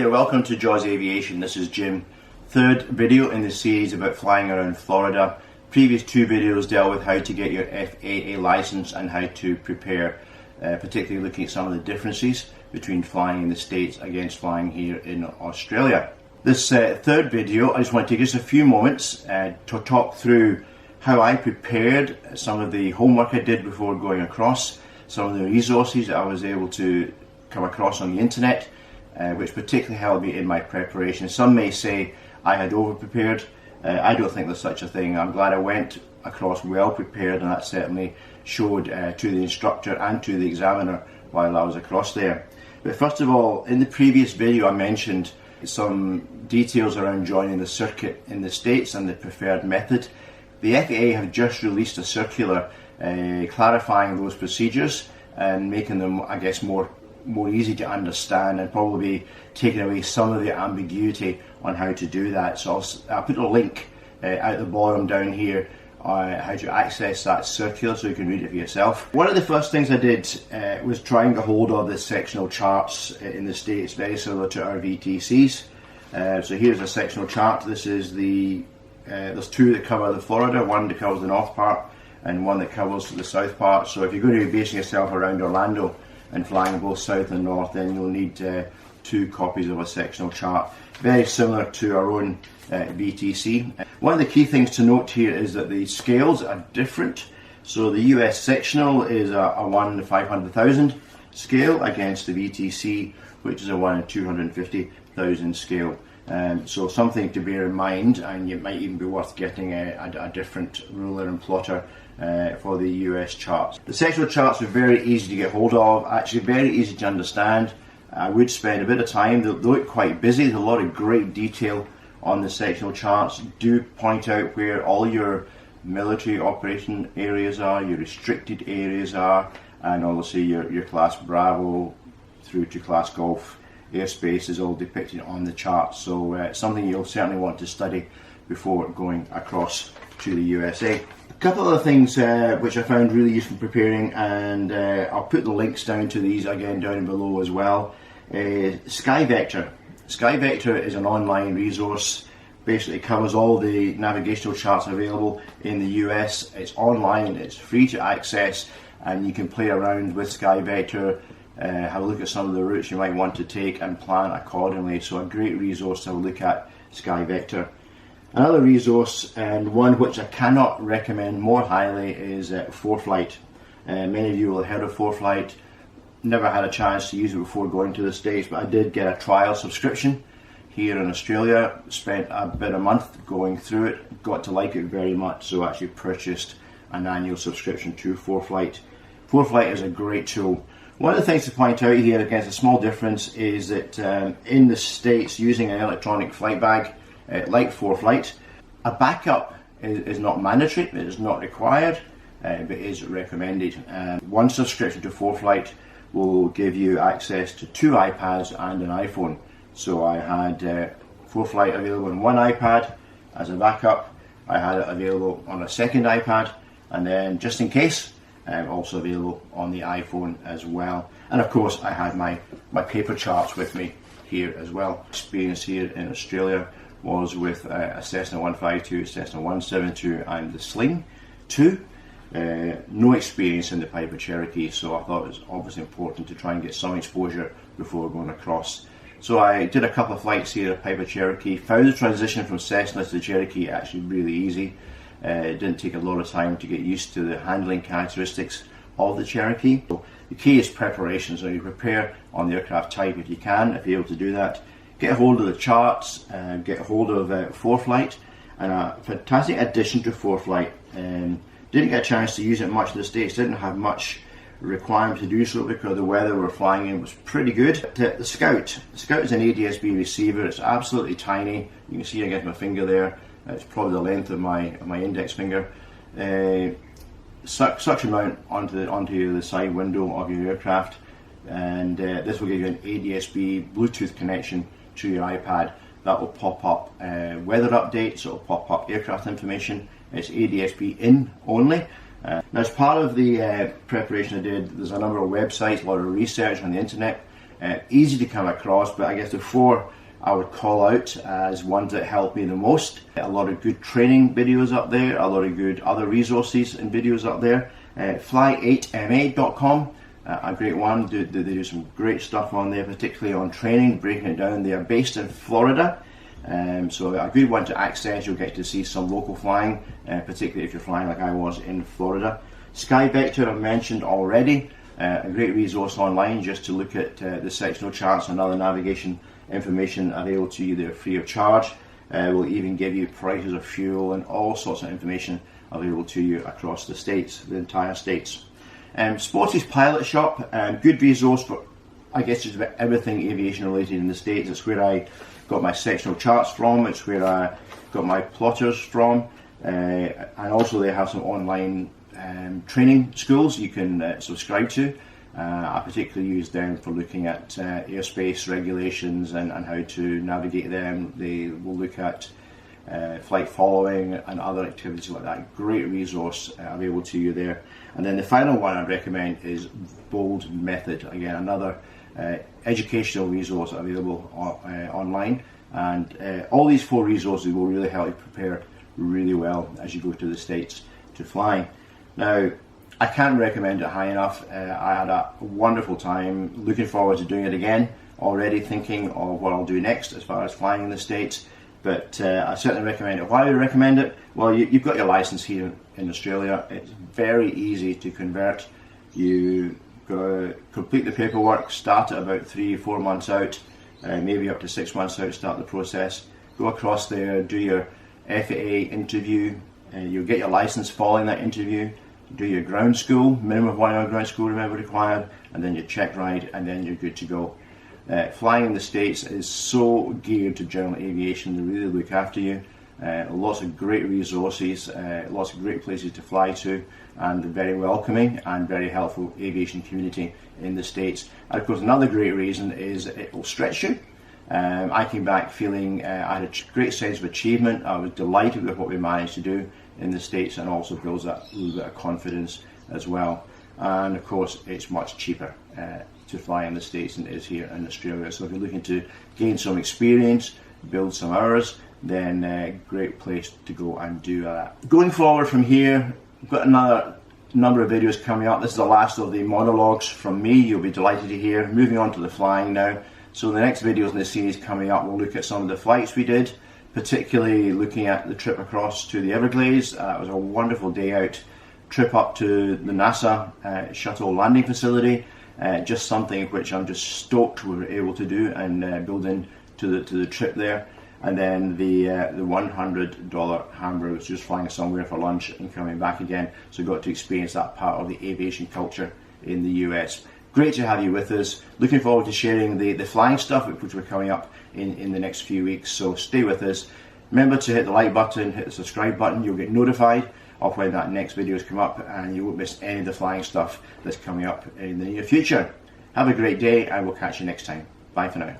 here, welcome to Jaws Aviation. This is Jim. Third video in the series about flying around Florida. Previous two videos dealt with how to get your FAA license and how to prepare, particularly looking at some of the differences between flying in the States against flying here in Australia. This third video, I just want to take just a few moments to talk through how I prepared, some of the homework I did before going across, some of the resources that I was able to come across on the internet, which particularly helped me in my preparation. Some may say I had over-prepared. I don't think there's such a thing. I'm glad I went across well prepared, and that certainly showed to the instructor and to the examiner while I was across there. But first of all, in the previous video I mentioned some details around joining the circuit in the States and the preferred method. The FAA have just released a circular clarifying those procedures and making them, I guess, more easy to understand, and probably taking away some of the ambiguity on how to do that. So I'll put a link at the bottom down here how to access that circular so you can read it for yourself. One of the first things I did was try and get hold of the sectional charts in the States, very similar to our VTCs. So here's a sectional chart. This is there's two that cover the Florida, one that covers the north part and one that covers the south part. So if you're going to be basing yourself around Orlando and flying both south and north, then you'll need two copies of a sectional chart, very similar to our own VTC. One of the key things to note here is that the scales are different. So the US sectional is a 1 in 500,000 scale against the VTC, which is a 1 in 250,000 scale. So something to bear in mind, and it might even be worth getting a different ruler and plotter for the US charts. The sectional charts are very easy to get hold of, actually very easy to understand. I would spend a bit of time. They look quite busy. There's a lot of great detail on the sectional charts. Do point out where all your military operation areas are, your restricted areas are, and obviously your class Bravo through to class Golf airspace is all depicted on the chart. So it's something you'll certainly want to study before going across to the USA. A couple of other things which I found really useful preparing, and I'll put the links down to these again down below as well. Skyvector. Skyvector is an online resource. Basically covers all the navigational charts available in the US. It's online, it's free to access, and you can play around with Skyvector, have a look at some of the routes you might want to take and plan accordingly. So a great resource to have a look at, Skyvector. Another resource, and one which I cannot recommend more highly, is Foreflight. Many of you will have heard of Foreflight. Never had a chance to use it before going to the States, but I did get a trial subscription here in Australia. Spent about a month going through it, got to like it very much, so actually purchased an annual subscription to Foreflight. Foreflight is a great tool. One of the things to point out here, against a small difference, is that in the States, using an electronic flight bag like Foreflight, a backup is not mandatory, it is not required, but is recommended. One subscription to Foreflight will give you access to 2 iPads and an iPhone. So I had Foreflight available on one iPad as a backup. I had it available on a second iPad, and then just in case, also available on the iPhone as well. And of course I had my paper charts with me here as well. Experience here in Australia was with a Cessna 152, Cessna 172 and the Sling 2. No experience in the Piper Cherokee, so I thought it was obviously important to try and get some exposure before going across. So I did a couple of flights here at Piper Cherokee, found the transition from Cessna to the Cherokee actually really easy. It didn't take a lot of time to get used to the handling characteristics of the Cherokee. So the key is preparation, so you prepare on the aircraft type if you can, if you're able to do that. Get a hold of the charts, get a hold of Foreflight, and a fantastic addition to Foreflight. Didn't get a chance to use it much in the States, didn't have much requirement to do so because the weather we were flying in was pretty good. The Scout is an ADS-B receiver. It's absolutely tiny. You can see against my finger there. It's probably the length of my index finger. Suction mount onto the side window of your aircraft, and this will give you an ADS-B Bluetooth connection to your iPad. That will pop up weather updates. It will pop up aircraft information. It's ADS-B in only. Now, as part of the preparation I did, there's a number of websites, a lot of research on the internet easy to come across, but I guess the 4 I would call out as ones that helped me the most. A lot of good training videos up there, a lot of good other resources and videos up there. Fly8ma.com, a great one. They do some great stuff on there, particularly on training, breaking it down. They are based in Florida, so a good one to access. You'll get to see some local flying, particularly if you're flying like I was in Florida. Skyvector I've mentioned already, a great resource online just to look at the sectional charts and other navigation information available to you there free of charge. We'll even give you prices of fuel and all sorts of information available to you across the states, the entire states. Sportys Pilot Shop, good resource for, I guess, just about everything aviation related in the States. It's where I got my sectional charts from, it's where I got my plotters from, and also they have some online training schools you can subscribe to. I particularly use them for looking at airspace regulations and how to navigate them. They will look at flight following and other activities like that. Great resource available to you there. And then the final one I'd recommend is Boldmethod. Again, another educational resource available online. And all these 4 resources will really help you prepare really well as you go to the States to fly. Now, I can't recommend it high enough. I had a wonderful time, looking forward to doing it again, already thinking of what I'll do next as far as flying in the States. But I certainly recommend it. Why do I recommend it? Well, you've got your license here in Australia. It's very easy to convert. You go complete the paperwork, start it about 3-4 months out, maybe up to 6 months out, start the process. Go across there, do your FAA interview, you'll get your license following that interview. Do your ground school, minimum of 1 hour ground school remember required, and then your check ride, and then you're good to go. Flying in the States is so geared to general aviation. They really look after you. Lots of great resources, lots of great places to fly to, and a very welcoming and very helpful aviation community in the States. And of course, another great reason is it will stretch you. I came back feeling I had a great sense of achievement. I was delighted with what we managed to do in the States, and also builds that little bit of confidence as well. And of course, it's much cheaper to fly in the States than it is here in Australia. So if you're looking to gain some experience, build some hours, then great place to go and do that. Going forward from here, I've got another number of videos coming up. This is the last of the monologues from me. You'll be delighted to hear. Moving on to the flying now. So the next videos in the series coming up, we'll look at some of the flights we did, particularly looking at the trip across to the Everglades. It was a wonderful day out, trip up to the NASA shuttle landing facility, just something which I'm just stoked we were able to do and build into the trip there. And then the $100 hamburgers, just flying somewhere for lunch and coming back again. So got to experience that part of the aviation culture in the US. Great to have you with us. Looking forward to sharing the flying stuff, which we're coming up in the next few weeks. So stay with us. Remember to hit the like button, hit the subscribe button. You'll get notified of when that next videos come up, and you won't miss any of the flying stuff that's coming up in the near future. Have a great day, and we'll catch you next time. Bye for now.